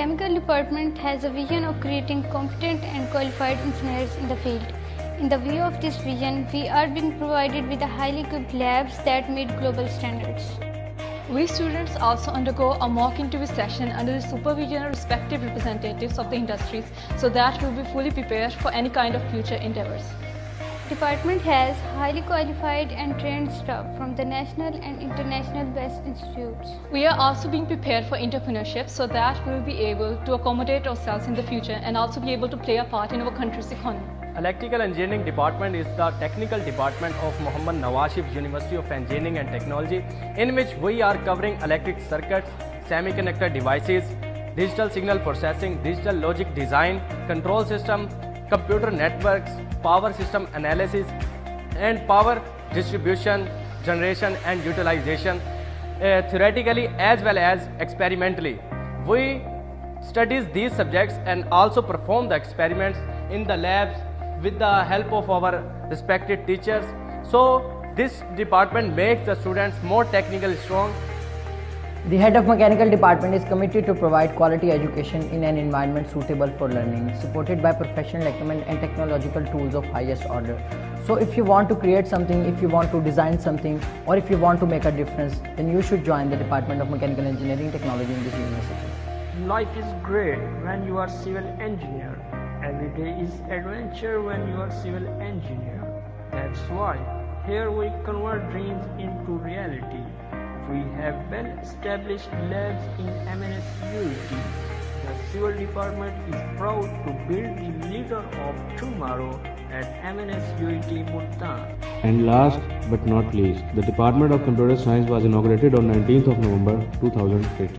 Chemical department has a vision of creating competent and qualified engineers in the field. In the view of this vision, we are being provided with highly equipped labs that meet global standards. We students also undergo a mock interview session under the supervision of respective representatives of the industries so that we will be fully prepared for any kind of future endeavors. Department has highly qualified and trained staff from the national and international best institutes. We are also being prepared for entrepreneurship so that we will be able to accommodate ourselves in the future and also be able to play a part in our country's economy. Electrical Engineering Department is the technical department of Muhammad Nawaz Sharif University of Engineering and Technology, in which we are covering electric circuits, semiconductor devices, digital signal processing, digital logic design, control system, computer networks, power system analysis, and power distribution, generation and utilization, theoretically as well as experimentally. We study these subjects and also perform the experiments in the labs with the help of our respected teachers. So this department makes the students more technically strong. The head of mechanical department is committed to provide quality education in an environment suitable for learning, supported by professional acumen and technological tools of highest order. So if you want to create something, if you want to design something, or if you want to make a difference, then you should join the Department of Mechanical Engineering Technology in this university. Life is great when you are civil engineer. Every day is adventure when you are civil engineer. That's why here we convert dreams into reality. We have well-established labs in MNS UET. The Civil Department is proud to build the leader of tomorrow at MNS UET Multan. And last but not least, the Department of Computer Science was inaugurated on 19th of November 2008.